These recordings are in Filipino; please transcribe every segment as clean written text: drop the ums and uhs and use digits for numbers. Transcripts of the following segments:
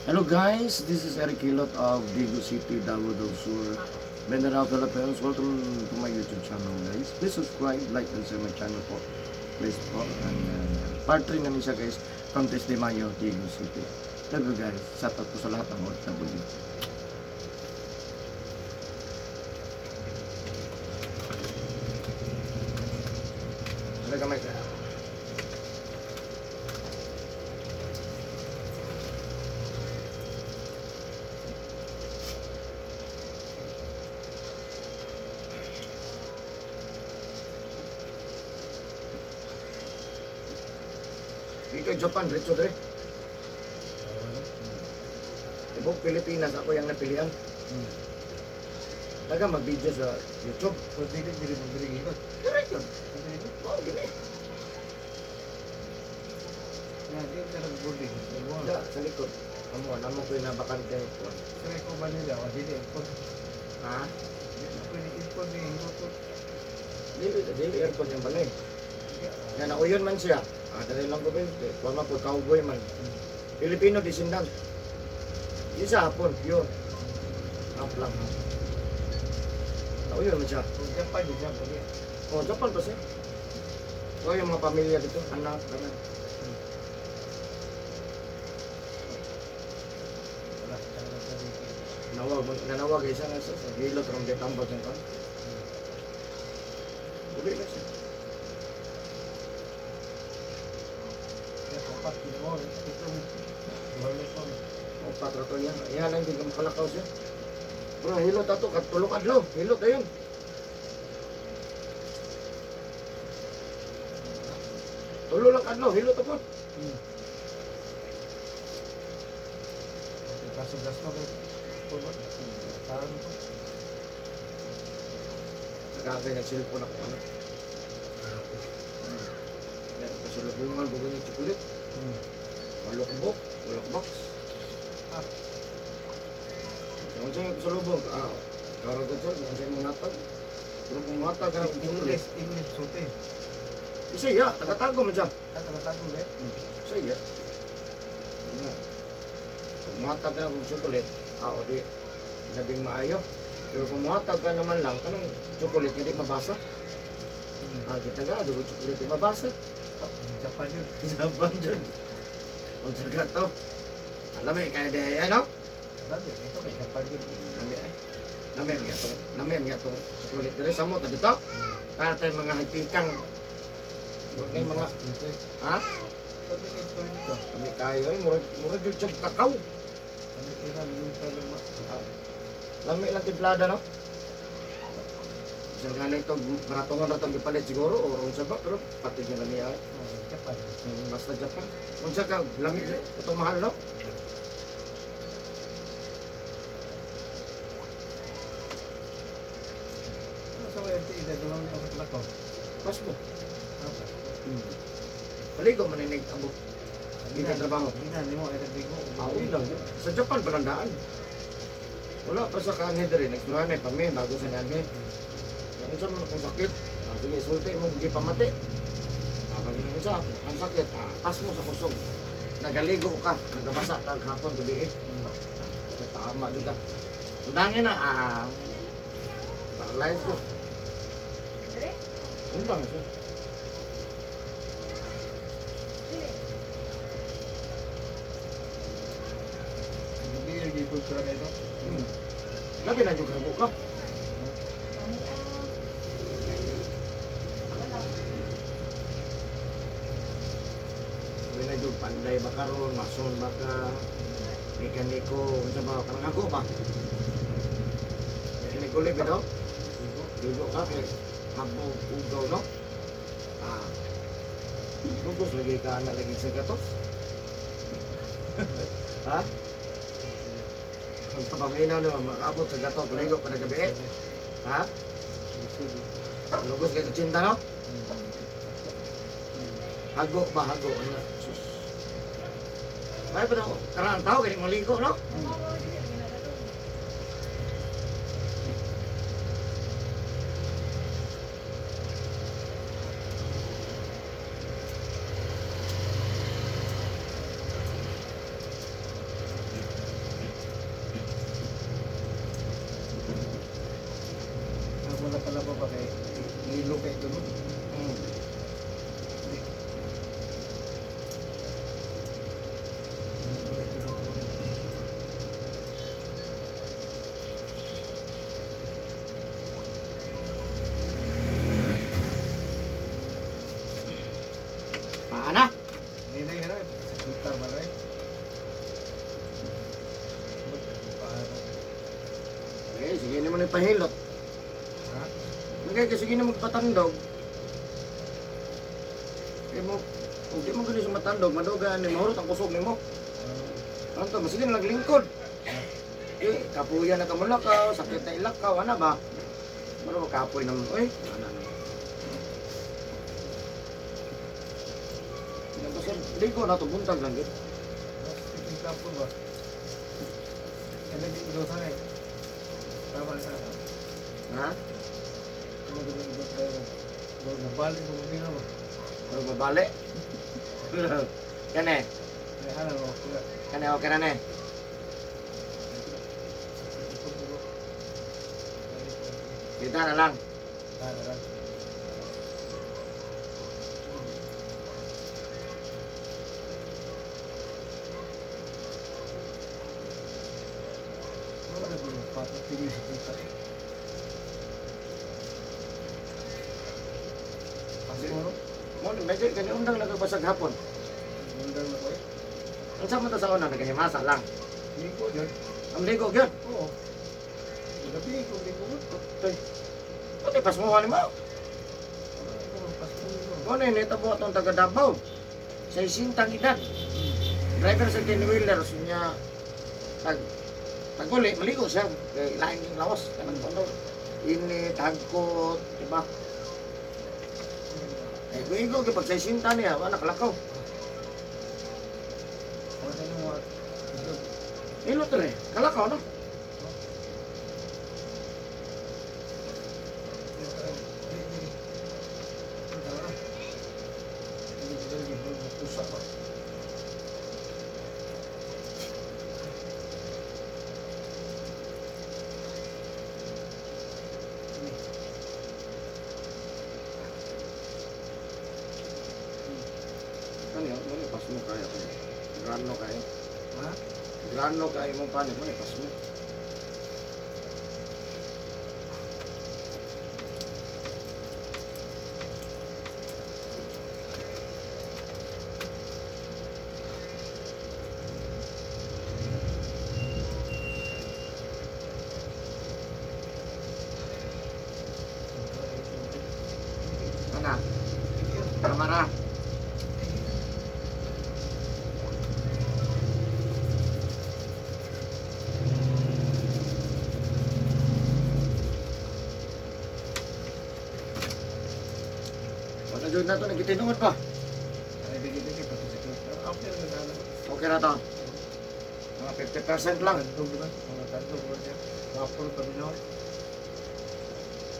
Hello guys, this is Eric Hilot of Digo City, Davao del Sur, Mindanao, Philippines. Welcome to my YouTube channel guys. Please subscribe, like, and share my channel po. Please po. And part 3 namin siya guys, from Test de Mayo, Digo City. Love you guys. Shout out po sa lahat ng OFW. Talaga may Dito Japan, diretso dre. Ibog Pilipinas, ako yung napilian. Taga mag-video sa YouTube. So, dili magbiling ikot. Correct yun. Oo, gini. Nga, di ka nag-boarding. Da, sa likod. Amo ko yung nabakante ko. Kaya ko ba nila? O, dili ikot. Ha? Dili pwede ikot ni ikot. Dili aircon yung balay. Yan, nauyon man siya. Dali lang ko ba yun. Kuwan po, cowboy man. Filipino descendant. Isa hapon, pure. Half lang. Nauyon man siya. Kung Japan, di Japan. Oh, Japan pa siya. So, yung mga pamilya dito, anak, anak. Wala, talaga sa dito. Nanawag isa nga sa hilot ron kay tambag ng kan. Uli na siya. Kaya kapat, hindi mo. Itong, wala ko. O patrato niya. Yan lang din kalakaw siya. Bro, hilot ato, katulong adlaw. Hilot ayun. Tulo lang adlaw, hilot ako. Kaso gasto ko. Pulot. Parang ko. Nagkakay ng cellphone ako. Ano? Yan, kasulubungan, bugo ng chocolate. Malukbok, box. Kung sa'yo kasulubong, karagod sa'yo, kung sa'yo mangatag. Pero kung matag ka ng chocolate. English, sote. Isa ya, tagatago mo dyan. Kata natago ba? Isa ya. Kung matag ka ng chocolate, o di, sabing maayo. Pero kung matag ka naman lang, kanong chocolate hindi mabasa. Kita nga, doon chocolate hindi mabasa. Japan yun. Japan dyan. Kung sagat to. Alam mo, kaya di, ano? Sabi, ito kay Japan yun. Namin nga itong chocolate dito. Sa mo, dito. Para tayong mga hagpikang. Huwag kayong mga, ha? Sabi kay ito dito. Kami kayo, murag yung siyang kakao. Sabi kay na, minuta lang ma. Lami lang timplada, no? Isang nga na ito, maratongan na itong ipalit siguro, o ron sa ba, pero pati niya lang niya. Japan. Basta Japan. Kung siya ka, lami, itong mahal, no? Sa way, ito dalawang ako sa lakaw. Pas mo. Apa? Paligo, maninig, abot. Hindi ka trabaho. Hindi mo, ay nagbigo. Yun lang. Sa Japan, palandaan. Wala pa sa kanhe rin. Nagsuruhan na pami, bago sa kanhe. Kung saan mo kung sakit, sige, sulti mo, hindi pa mati. Pag yun sa, ang sakit, pas mo sa kusog. Nagaligo ka, nagabasa ka hapon, gabi eh. Tama dito. Udangin na, paralyze ko. Yun lang siya. Gabi yung gipultura na ito. Labi na yung habo ka. Labi na yung panday ba karon, mason ba ka, mekaniko, unsa ba, karang ako ba? Mekaniko libe daw? Libo ka kay habo ugaw no? Bugos lagi ka anak lagi sa gatos? Ha? Kung kapag-inaw naman, makabot sa gato, paligo pa na gabi eh. Ha? Lugos kayo sa cinta, no? Hago ba, hago? Ano? Sus. Kaya pa daw, karang tao, kaya maligo, no? sige naman ipahilot. Ha? Hindi kasi sige naman patandog. Kaya mo, kung di mo ganun sa matandog, madugaan ni mahurot ang kusog ni mo. Ano to, masigin naglingkod. Eh, kapuya na kamulakaw, sakit na ilakaw, ano ba? Ano ba kapoy naman? Uy, ano. Hindi ko na ito, buntag lang yun. Tingin ka po ba? Ano di ilo sa eh? Tama na. Ha? Ano di ilo sa eh? Nabalik mo din mo. Ano babalik? Kane, Ay ano mo? kane okay na ne. Kita na lang. Mo, medyo kani undang nagpasag hapon. Ang sama to sa una, nagahimasa lang. Ang ligo gyud. Pati pasmuhan mo. Mo ni nitabo atong taga Davao. Sa isintang edad. Driver sa Wheeler niya taguli, maligo siya. Kaya lain yung lawas. Kanang tondo. Ini, tagkot, diba? Eh, kung ikaw, kapag sa isinta niya, nakalakaw. Ilo to rin, kalakaw, no? Ano yun? Ano yung pas mo kaya ko? Grano kaya? Ha? Grano kaya mong panik mo, pas mo. Ano? Kamara. Ano na ito, nagitinuod pa. Okay na to. Mga 50% lang.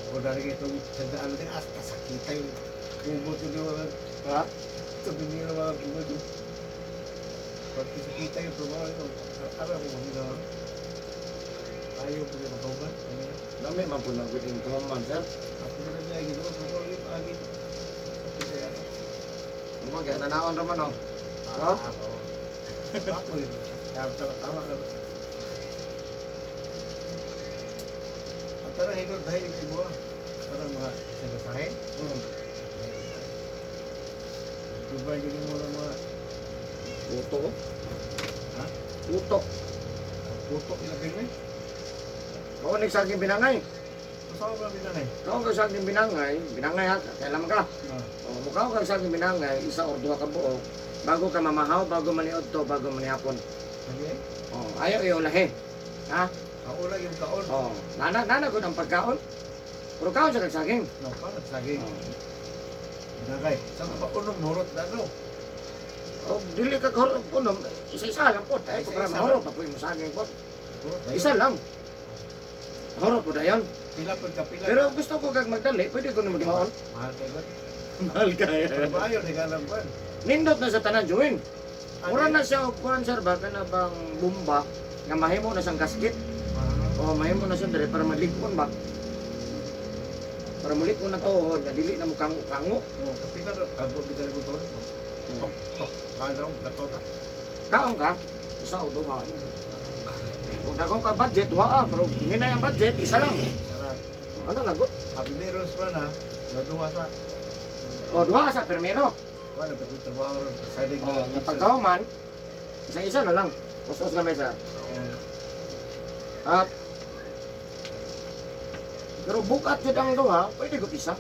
Ako dari itong sandaan natin, sakita yung kubot yung mga Ha? sabi nila mga kubot yung pag sakita yung tumawa yung alam mo mga ayaw po yung mabawan. Dami man po nang bitin tumaman, sir. Ako na rin niya, ginawa ko yung agin. Ano ba, kaya nanaon naman, oh. Ha? Ako yun. Tama na. At tara, higod dahil yung ibo. Parang mga sagasahin. Dubai din mo ng mga Puto, oh. ha? Puto. Putok ilapin mo eh. Kung nagsaging binangay. Masama ba binanay? Kung nagsaging binangay, binangay ha, kailan ka? Ah. O, mukha ka nagsaging binangay, isa or duha ka buo. Bago ka mamahaw, bago maniod to, bago manihapon. Sige. O, ayaw iulahi. Ha? Kaula yung kaon. O, nana ko ng pagkaon. Pero kaon sa nagsaging. No, kaon saging. Binagay. Saan ka pa unong morot na no? O, dili ka kahulog po, isa-isa lang po. Ay, Isa-isa kung lang. mahulog, papuin mo saging po. Morot na Isa lang. Mahulog po na yan. Pila pag kapila. Pero gusto ko kag magdali, pwede ko na magdahon. Mahal kayo ba? Mahal ka Pero ba ayaw, di ka alam ba? Nindot na sa tanan, Join. Mura na siya, kuhan sir, baka na bang bumba, nga mahimo na siyang gasket. O mahimo na siya dali para malikon ba? Para malikon na to, nga dili na mo kango-kango. Oh, kapila ro. Abo kita ko to. Tok, tok. Kalaw, gatota. Kaon ka, isa o duha. Kung dagong ka budget, waa, pero hindi na yung budget, isa lang. Tara. Ano lagot? Habineros pa na. Naduwa sa. O duha sa permero. Wala pa ito trabaho ron. Saling O, nga pagkauman, isa-isa na lang. Ustos na mesa. At Pero bukat yun ang duha, pwede ko isa.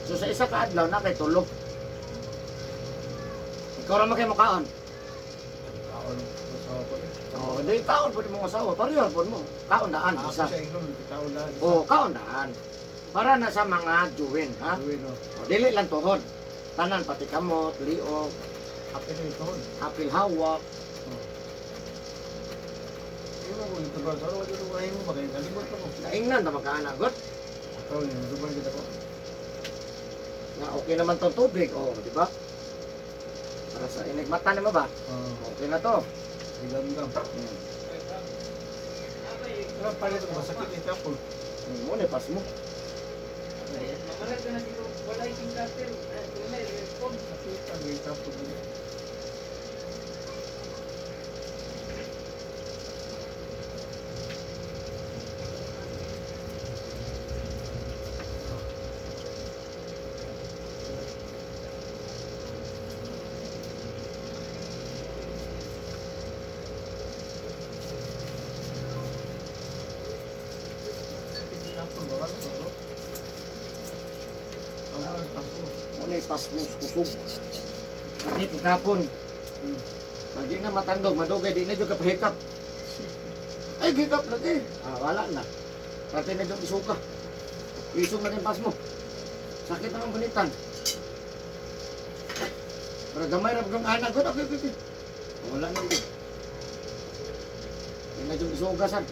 So sa isa ka adlaw na kay tulog. Ikaw ra man kay mukaon. Kaon, masawa ko eh. Oh, di kaon pwede mo asawa. Pareho pud mo. Kaon daan Ako isa. siya inom, kaon na. Oh, kaon daan. Para na sa mga juwin, ha? Gawin, no. O, dili lang tuhod. Tanan pati kamot, liog, Apil na ito. apil hawak. Yung ako, yung tagal, saro, wala yung kain mo, magaling kalimot ako. Naingnan na magkaanagot. Ikaw niya, nasuban kita ko. Na okay naman tong tubig, oh, di ba? Para sa inigmata naman ba? Okay na to. Ilam-gam. Hmm. Pero palit ako, masakit ito ako. Muna, pas mo. Sakit ang ito ako. Muna, pas mo, kusog. Hindi, pagkapon. Hindi na matandog, madugay, di na dyan kapahikap. Ay, hikap lagi. Ah, wala na. Pati na dyan isuka. Isog na rin pas mo. Sakit na ang balitan. Para gamay na pagkang anak ko. Okay. Wala na ulit. Hindi na dyan isugasan.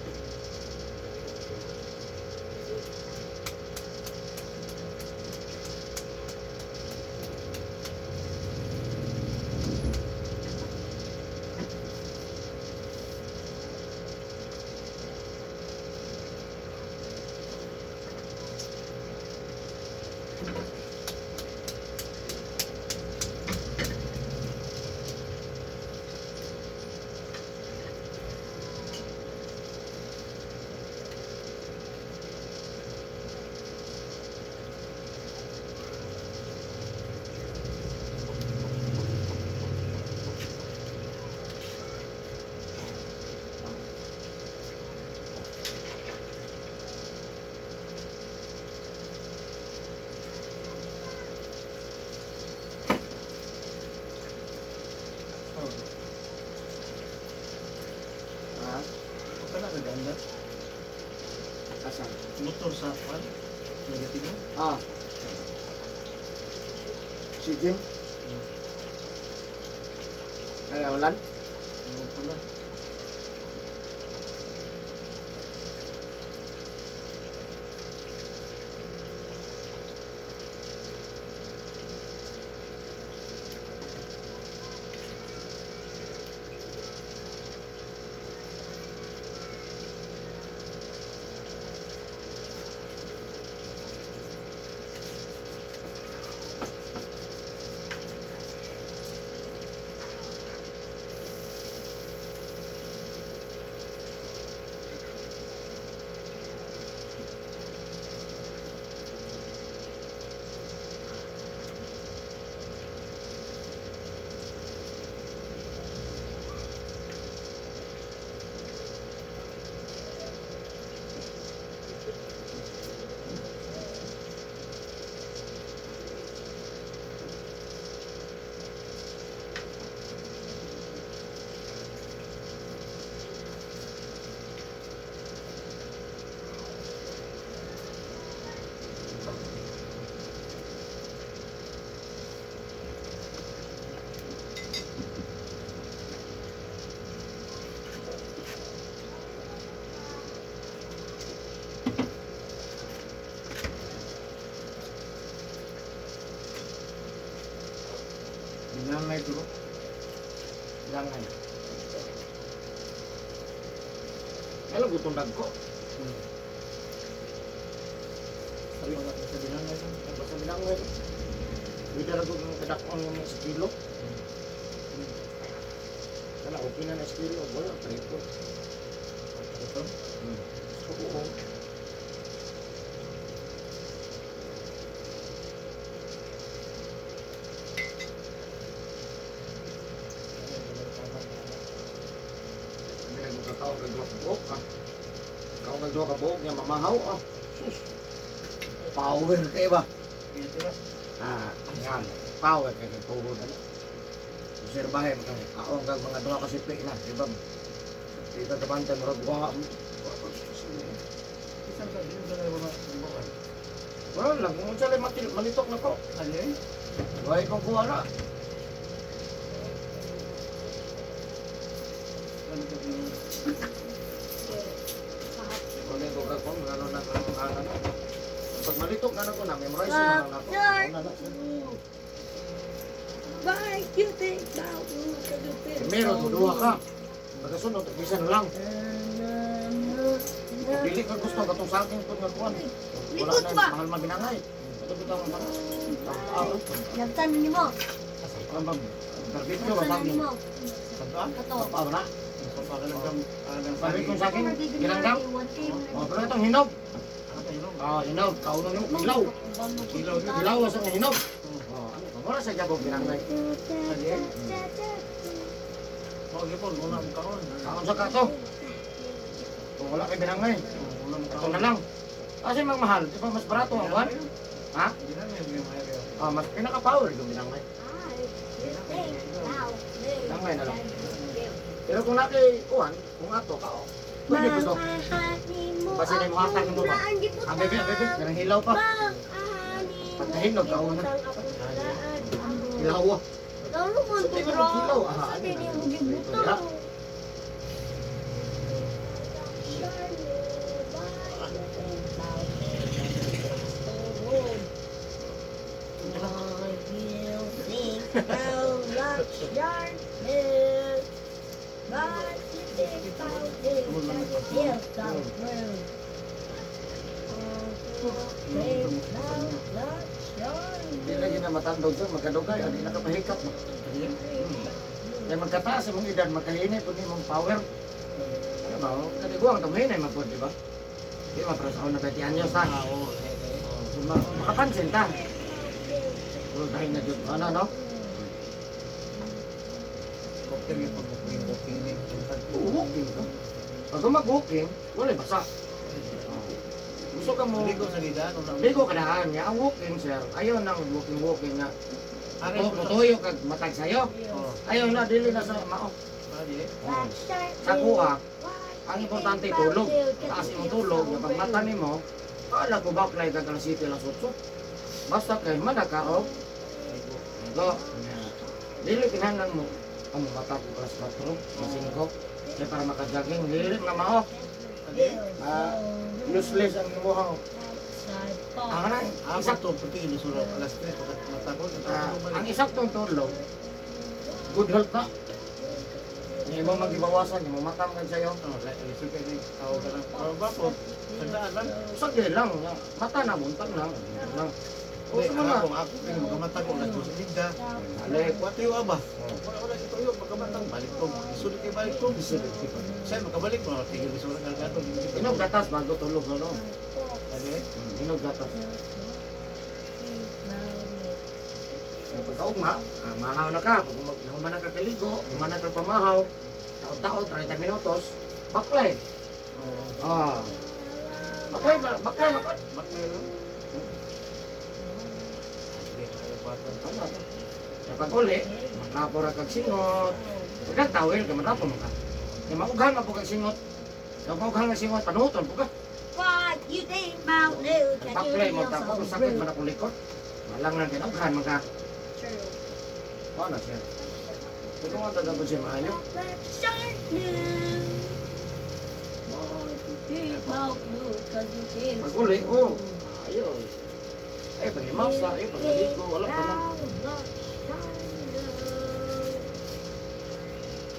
Ah, Ka na naganda. asan? Motor sa kwan. Negatibo. Ah. Si Jim? Kaya ulan? Ano pala. Binangay dulu. Binangay. Alam ko itong ko. Sabi ko nga sa binangay. Sa binangay. Hindi na ko ng kadakong yung estilo. Kala okay na na estilo. Wala, tripod. Ito. Oo. Hindi mo kakao nagduwa ka buhok ah. Kakao nagduwa ka buhok niya mamahaw ah. Sus. power kayo ba? Iya, tira. Yan, power kayo tuhod na. Obserbahin ka, kaong kag mga duha ka sipi na, di ba? Dito tabantay murag wa. Isang ka din sa mga buwan. Wala lang, kung saan malitok na ko. Ano yun? Wala kong kuha na. Ano ka din? Kunin ko ka kung ano na ano. Pag malitok na ko na, memorize na lang ako. Ano na? Why you think about Meron, duha ka. Pagkasunod, isa na lang. Dili ka gusto katong sa akin kung nagkuhan. Wala Likod na, pa. mahal mabinangay. Ito bitang mga Nagtan ni mo. Ang barbityo, Nagtan mabang ni mo. Saan? Kato. Papaw na. Papakalanggam. Sabi ko sa akin, ginanggang. Pero itong hinog. Hinog. Kauno yung ilaw. Ilaw yun. Ilaw sa hinog. Wala sa jabog binangay. Huwag po, muna ang kaon. Kaon sa kato. Kung wala kay binangay, Muna ang ito kaon. na lang. Kasi magmahal, di ba mas barato ang kwan? Ha? Hindi na yung mayroon. Mas pinaka-power yung binangay. Binangay na lang. Pero kung kuhan, kung ato ka, pwede ko to. Basta na yung hatag mo ba? Ang bebe, ganang hilaw pa. Pagkahinog, kaon na. Hilaw. Ano mo Sa tingin mo, hilaw. Ano Hindi na? mo gibuto. Hilaw. Hindi lagi na matandog sa magkadugay, hindi na kapahikap. Kaya magkataas mong edad, magkahinay po mong power. Ano ba? Kaniguang tamahinay magpod, di ba? Di ba, pero sa ako nagkatian niyo sa. Makapansin ta. Puro dahil na dyan. Ano, no? Cocktail yung pag-booking ni. Walking ka. Pag mag-walking, wala basa. Gusto ka mo, Ligo sa lidan. ligo ka daan niya. Ang walking, sir, ayaw nang walking nga. Aray O, mo to. mutuyo kag matag sa'yo. Oo. Ayaw na, dili na sa mao. Pwede. Sa kuha, ang importante tulog. Taas imong tulog, yung pag mata nimo, kala ko baklay ka kang city lang sutso. Basta kay manaka o. Go. Dili kinahanglan mo ang mata ko alas 4, alas 5. Kaya para makajogging, dili na mao. Useless ang imuhang. Ang na, Ako isak to, puti ini surat alas 3 pagkat matapos. ang isaktong tulog, good health na. Hindi mo magibawasan, hindi mo matamkan sa'yo. Oh, lisod ka ni. Tawag ka lang. Tawag ba po? Sandaan lang. Sagli lang, mata na, buntag lang. O, Hindi, sa mga, ako, kaya magamata ko, alas 2 ligda. alay, Kuwati yung aba. Wala ito yun, magamatang balik ko. Isulit kayo balik ko. Sa'yo, magkabalik mo. Tigil ko sa mga kalgato. inog gatas bago tulog, ano? Ano eh? Inog gatas. Pagkaugma, mahaw na ka. Pag human ka kaligo, human ka pamahaw, taon-taon, 30 minutos, baklay. Ah. Baklay, baklay. Bakit yun? Hindi, kalabatan. Kapag uli, makapura kag singot. Pagkag tawil, kamatapo mo ka. Kaya maughan na po kag singot. Kaya maughan na singot, panuton po ka. What you think about it? Baklay mo, tapos sakit man akong likod. Malang lang kinughan, maka. Ano na siya? Ito nga talaga siya maayo. Pag uli, ayun. Eh, pag-imasa, pag-aliko, wala pa lang.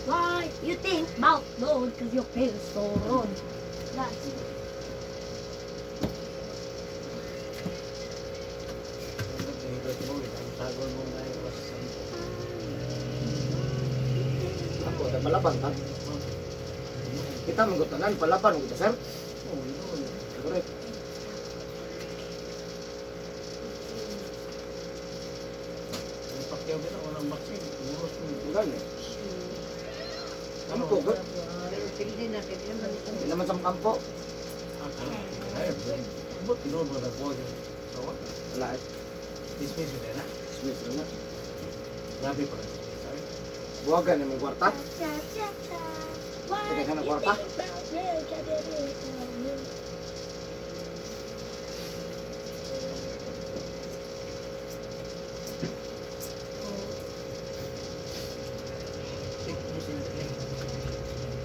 Why you think about those? Cause your feels so wrong. That's Ako, ada palaban ka. Kita menggutanan palaban kita, sir. Correct. Pakyaw kita, walang vaksin. Urus mo. Ulan eh. Kampo, good. Hindi naman sa kampo. Ay, ba't tinood mo na po yun? Kawan. Wala eh. Dismiss yun na. Smith na. Grabe pa rin. Sorry. Buwagan yung kwarta. Cha-cha-cha. Teka, ka ng kwarta?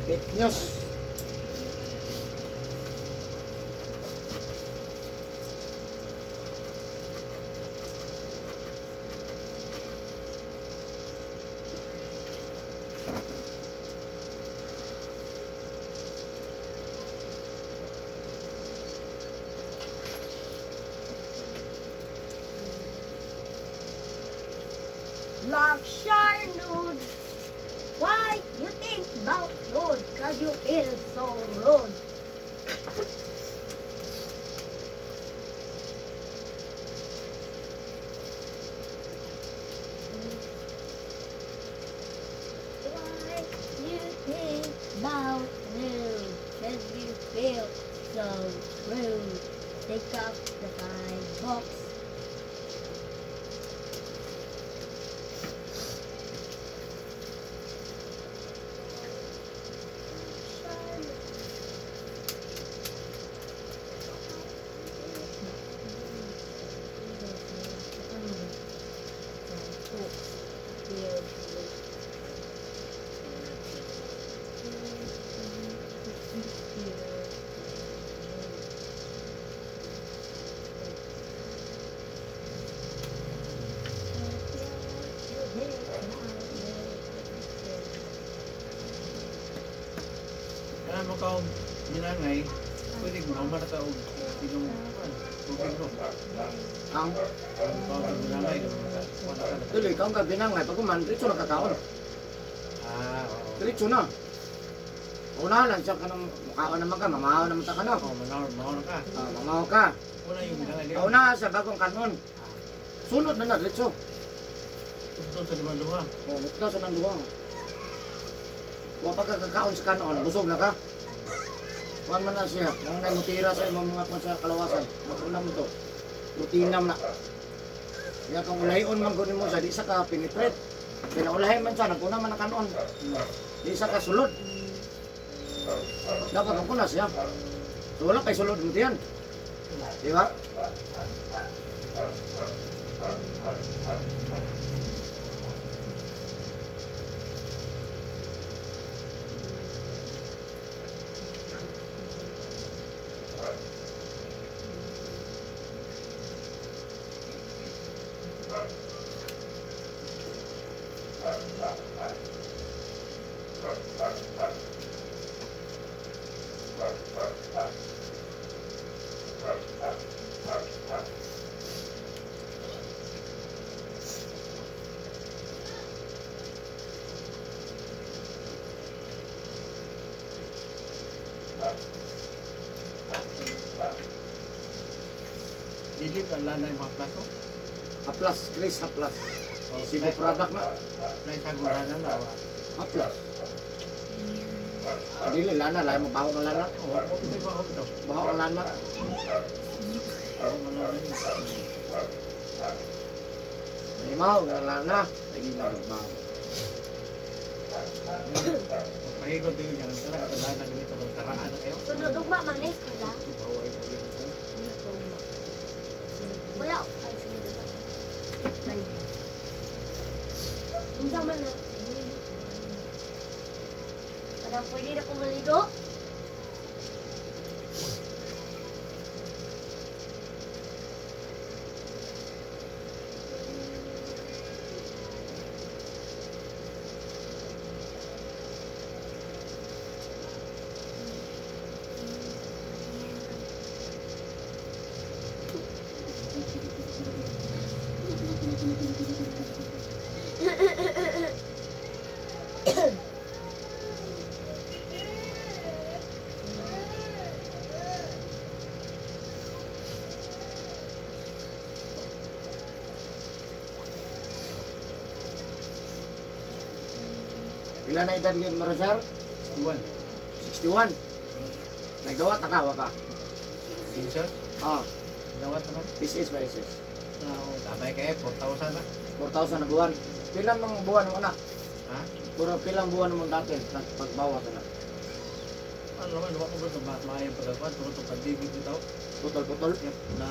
Fake news. Love sure nude. Why you think about nude? Cause you feel so rude. Why you think about nude? Cause you feel so rude. Take up the 5 bucks. Kaya mo ka minangay, pwede mo naman ka og sinong tubig mo. Ang Kung minangay, wala ka na. tuloy ka ang gabinangay. Pag kuman, diretso na kakaon. Oo. Diretso na. Una lang siya ka ng mukhaon naman ka. Mamahaw naman ta ka na. Oo, mahal ka. Mamahaw ka. Una yung minangay. Kauna sa bagong kanon. Sunod na na, diretso. Tugtog sa lima-lima. Ito sa nang duwang. Huwag pagkakakaon sa kanon, busog na ka. Huwag man na siya. Nang nangutira sa imong mga kung sa kalawasan. Magpunam mo to. Rutinam na. Kaya kung ulayon man kunin mo sa di sa ka pinitret. Pinaulahin man siya, nagpuna man na kanon. Di sa ka sulod. Dapat ang kuna siya. So wala kay sulod mo diyan. Di ba? Dilip ang lana yung mga plato. Haplas, Chris, haplas. Sibo product na. Naisaguranan na. Haplas. Dili, lana, lahat mo baho ng lana. Oo, okay ba ako ito? Baho ng lana. Oo, malala yun. Limaw, ng lana. Lagi na baho. Pahigot din yan. Talaga lana ganito. Karaan na kayo. Sunod ugma manis ko lang. Bawal ko yun. Wala. Ay, sunod ugma. Hindi man na. Parang pwede na kong maligo. Ilan na edad yun, Marozar? Iwan. 61. Nagawa, takawa ka. Insert. Ah, Dawat naman. This is ba is? Tabay kayo, 4,000 na. 4,000 na buwan. Pilang mga buwan mo anak? Ha? Puro pilang buwan mo dati pagbawas na. Ano naman, wala ko ba ito maayang pagkakuan, tungkol ito pag-ibig dito. Putol-putol. Yep, na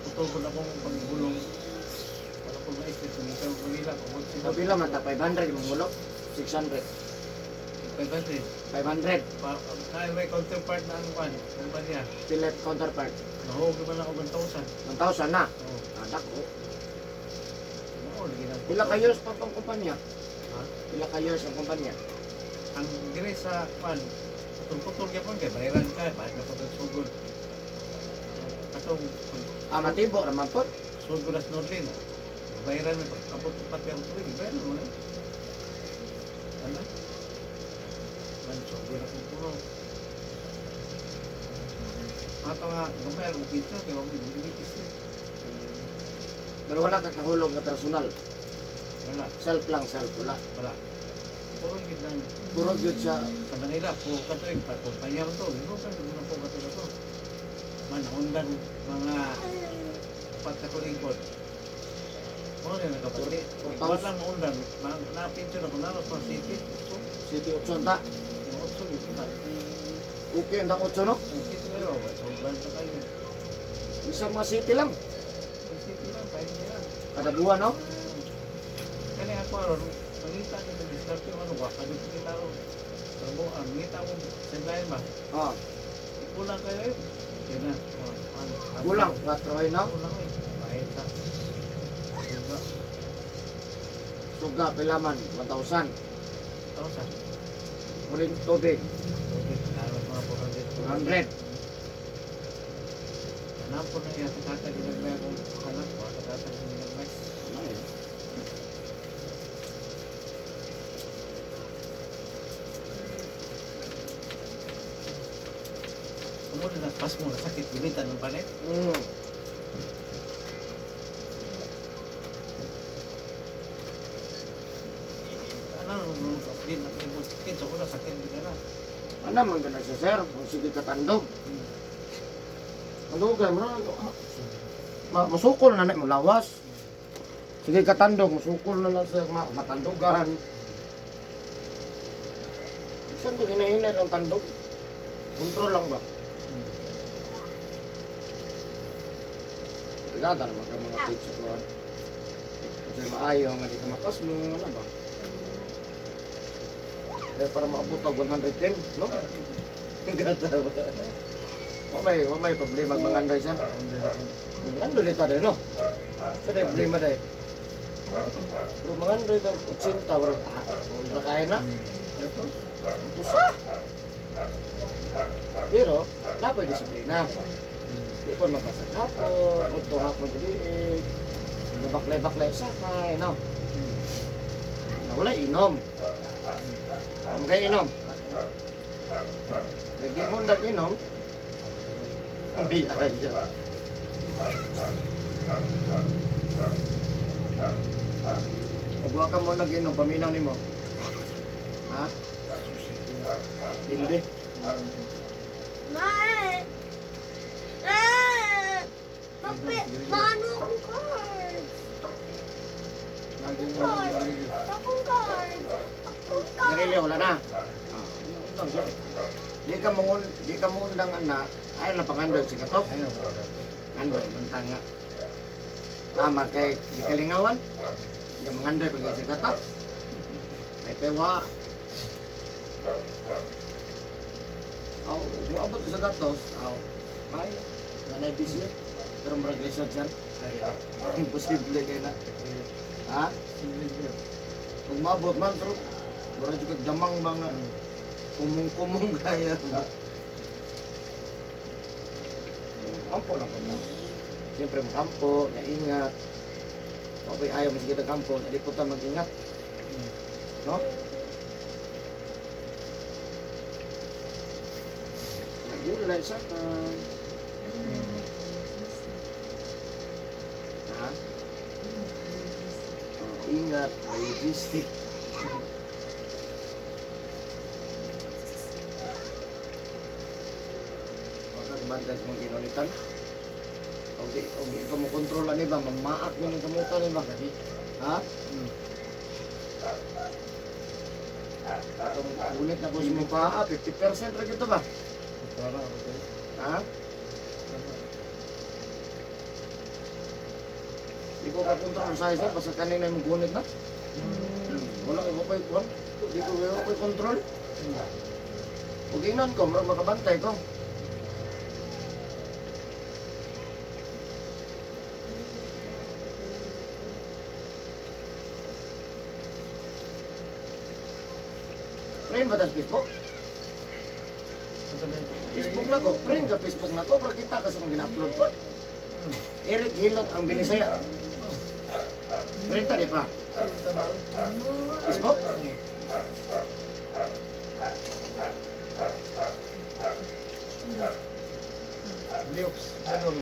putol ko na akong pagbulong. Wala ko maisip, sumisaw ko nila. Kapila man ta 500 mong mulok. 600. 500. 500. Kaya may counterpart na ang kuan, kumpanya. Philip counterpart. Nahuwag naman ako 1,000. 1,000 na. Oo. Anak ko. Oo, lagi na. Pila ka years pa pang kumpanya? Ha? Pila ka years ang kumpanya? Ang dire sa kuan, putol-putol ka po, kaya bayaran ka, bakit na putol-sugod. Katong Matibo naman po. sugod na snorlin. Bayaran mo, kapot-pat ka ang tuwing, bayaran mo na. Ano? Man, sugod na kong puno. Ato nga, gumayar mo pizza, kaya wag mo binibigis eh. Pero wala ka kahulog na personal. Wala, Self lang, self. Wala. wala. Puro yung lang, Puro yun siya. sa Manila, po katuwing, kumpanya mo to, hindi ka na po katuwing to. Man, undan, mga upat na kulingkod. Ano na nagkapati? Ibat lang undan, napinto na kung naros pa city. So, City of Sonta. yung otso, yung kita. Okay, ang dakot no? Yung city kayo, so, banta kayo. Isang mga city lang. Yung city lang, kahit niya lang. Kada buwan, no? Kaya ako, aron, mangita ka ng discount yung ano, waka dito kita ako. Pero ang ngita mo, sendlayan ba? Oh, Kulang kayo eh. Yan na. kulang. 4 ay, no? Kulang eh. Bahit na. Diba? Suga, pilaman. 1,000. 1,000. Muling tubig. Okay, naroon mga 400. 100. Nampun na yan, kata ginagmay akong anak ko, kata ginagmay. Kumunod na, pas mo, nasakit, gimitan ng panet. Mm. Ano, din ako yung sakit, so ko na sakit din ka na. Ano man ka na siya, sir? Kung sige katandog. Tandog kayo mo na. Masukol na na mo lawas. Sige katandog, masukol na lang sa matandogan. Saan ko hinahinay ng tandog? Kontrol lang ba? Gada naman ka mga tips ko. Kasi maayo nga di ka makas mo, ano ba? Eh, para maabot ang 110, no? Gada ba? May problema mga anday siya. Ano dito din, no? Sa day problema day. Pero mga anday daw, 80, wala kaya na. Ito, usa. Pero, dapat disiplina. Di po magkasag hapon, ito hapon diliig, baklay-baklay sakay, no? Wala inom. Ang kayo inom. Lagi mo nag-inom, ang biyay siya. Pagwa ka mo nag-inom, paminaw ni mo. Ha? Hindi. Mae! Papi, paano akong cards? Akong cards! Akong cards! Narilyo, wala na. Di ka mo undang anak, ayaw na pangandol si Katok. Ayun. Andol, bantang nga. Tama kay di kalingawan. Di mangandol pag si Katok. Ay pewa. Aw, muabot sa gatos. Aw, ay, nanay bisyo. Pero progresyon siya. Imposible kayo na. Ha? Kung maabot man, pero wala juga damang bang na kumung-kumung kaya. Kampo lang po na. Siyempre makampo, naingat. Okay, ayaw mas kita kampo, hindi po tayo mag-ingat. No? Yun na isa. Ha? Ingat, logistic. Baka bandas mong ginulitan. Okay, ikaw mo kontrol ani ba, mamaak mo ng kamutan ni ba? Ha? Itong ulit na po si mong paa, 50% rin ito ba? Para ako to. Ha? Di ko kakontrol sa isa, basta kanina yung gunit na. Wala ko pa ikuan. Di ko pa kontrol. Huwag inan ko, marang makabantay ko. Friend ba tas Facebook? Facebook na ko, friend ka Facebook na ko, para kita kasi kung gina-upload ko. Eric Hilot ang binisaya. Friend ta di pa?